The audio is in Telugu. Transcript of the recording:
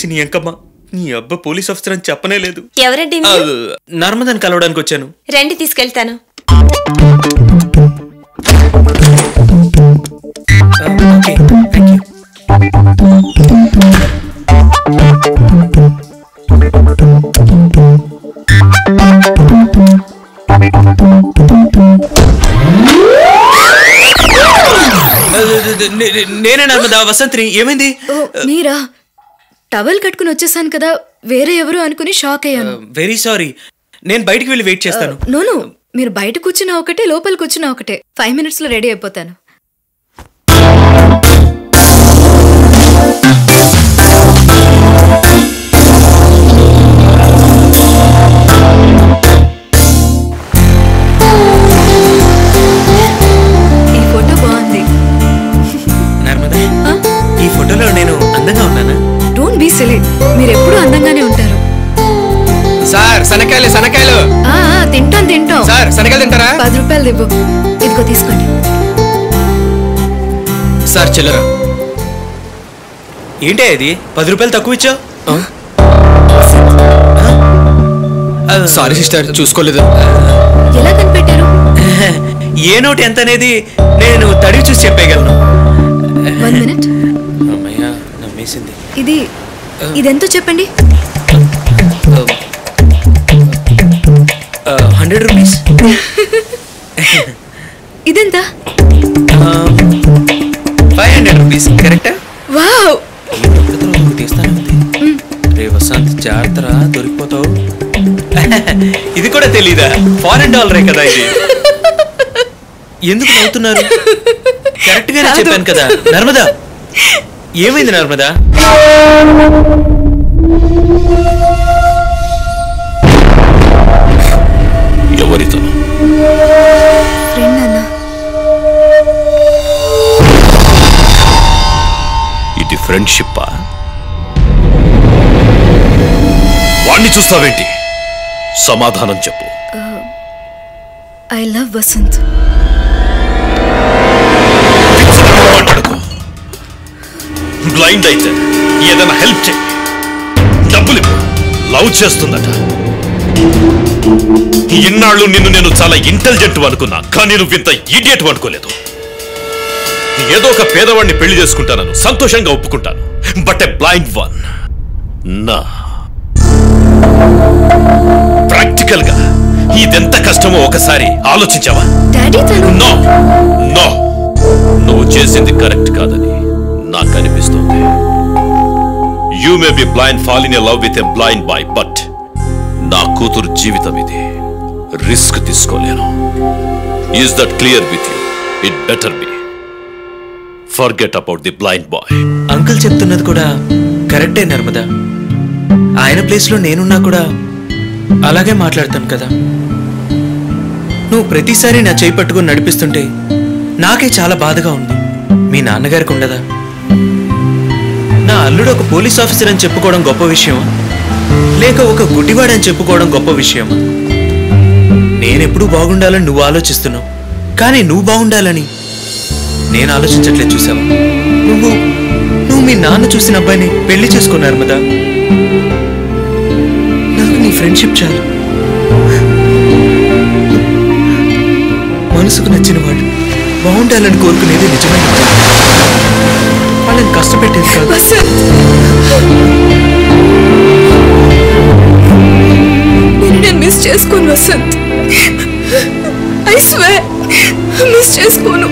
చేసి నీ అంకమ్మ నీ అబ్బా పోలీస్ ఆఫీసర్ అని చెప్పనే లేదు. ఎవరండి? నర్మదాని కలవడానికి వచ్చాను. రండి, తీసుకెళ్తాను. Okay, thank you. నేనే నర్మదా, వసంత్ని. ఏమైంది? మీరా? టవల్ కట్టుకుని వచ్చేసాను కదా, వేరే ఎవరు అనుకుని షాక్ అయ్యాను. వెరీ సారీ, నేను బయటికి వెళ్ళి వెయిట్ చేస్తాను. నోను, మీరు బయట కూర్చున్నా ఒకటే, లోపల కూర్చున్నా ఒకటే. 5 minutes లో రెడీ అయిపోతాను. ఈ ఫోటో బాగుంది. నర్మదా, ఈ ఫోటోలో నేను అందంగా ఉన్నానా? డోంట్ బీ సిలీ, మీరు ఎప్పుడూ అందంగానే ఉంటారు. సార్ శనకాయలు శనకాయలు. తింటాం. సార్ శనకాయలు తింటారా? 10 రూపాయలు ఇవ్వు. ఇదిగో తీసుకోండి. సార్ చిల్లర. ఏంటి ఇది 10 రూపాయలు తక్కువ ఇచ్చావు? సారీ సిస్టర్, చూసుకోలేదు. ఎలా కనిపెట్టారు? ఏ నోట్ ఎంత అనేది నేను తడివి చూసి చెప్పగలను. 1 minute. అమ్మయ్యా, నమ్మేసింది. ఇదెంతో చెప్పండి. 100 రూపీస్. ఇదెంత? 500 రూపీస్. కరెక్టా? వావ్, తీస్తానే ఉంది. రే వసంత్, జాగ్రత్త, దొరికిపోతావు. ఇది కూడా తెలీదా? ఫారెన్ డాలరే కదా ఇది. ఎందుకు నవ్వుతున్నారు? కరెక్ట్ గానే చెప్పాను కదా. నర్మదా, ఏమైంది నర్మదా? ఎవరితో? ఫ్రెండ్ అన్న. ఇది ఫ్రెండ్షిప్పా? వాణ్ణి చూస్తావేంటి? సమాధానం చెప్పు. I love Vasant. బ్లైండ్ అయితే ఏదైనా హెల్ప్ చేయి. డబ్బులు ఇవ్వు. లవ్ చేస్తుందట. ఇన్నాళ్ళు నిన్ను నేను చాలా ఇంటెలిజెంట్ అనుకున్నా, కానీ నువ్వు ఇంత ఇడియట్ అనుకోలేదు. ఏదో ఒక పేదవాడిని పెళ్లి చేసుకుంటానను సంతోషంగా ఒప్పుకుంటాను. బట్ ఎ బ్లైండ్ వన్ నా. ప్రాక్టికల్ గా ఇదెంత కష్టమో ఒకసారి ఆలోచించావా? నో నో, నువ్వు చేసింది కరెక్ట్ కాదని నాకు అనిపిస్తుంది. You may be blind, fall in love with a blind boy, but నా కూతురు జీవితం ఇది. రిస్క్ తీసుకోలేను. Is that clear with you? It better be. Forget about the blind boy. Uncle చెప్తున్నది కూడా కరెక్టే నర్మదా. ఆయన ప్లేస్ లో నేనున్నా కూడా అలాగే మాట్లాడతాను కదా. నువ్వు ప్రతిసారి నా చేయి పట్టుకుని నడిపిస్తుంటే నాకే చాలా బాధగా ఉంది. మీ నాన్నగారికి ఉండదా? నా అల్లుడు ఒక పోలీస్ ఆఫీసర్ అని చెప్పుకోవడం గొప్ప విషయమా, లేక ఒక గుడ్డివాడని చెప్పుకోవడం గొప్ప విషయమా? నేనెప్పుడు బాగుండాలని నువ్వు ఆలోచిస్తున్నావు, కానీ నువ్వు బాగుండాలని నేను ఆలోచించట్లేదు. చూసావా? నువ్వు మీ నాన్న చూసిన అబ్బాయిని పెళ్లి చేసుకున్నారు కదా. నాకు నీ ఫ్రెండ్షిప్ చాలు. మనసుకు నచ్చిన వాడు బాగుండాలని కోరుకునేది నిజమైన వాళ్ళని కష్టపెట్టేది కాదు. నేను మిస్ చేసుకోను వసంత్. ఐ స్వేర్ మిస్ చేసుకోను.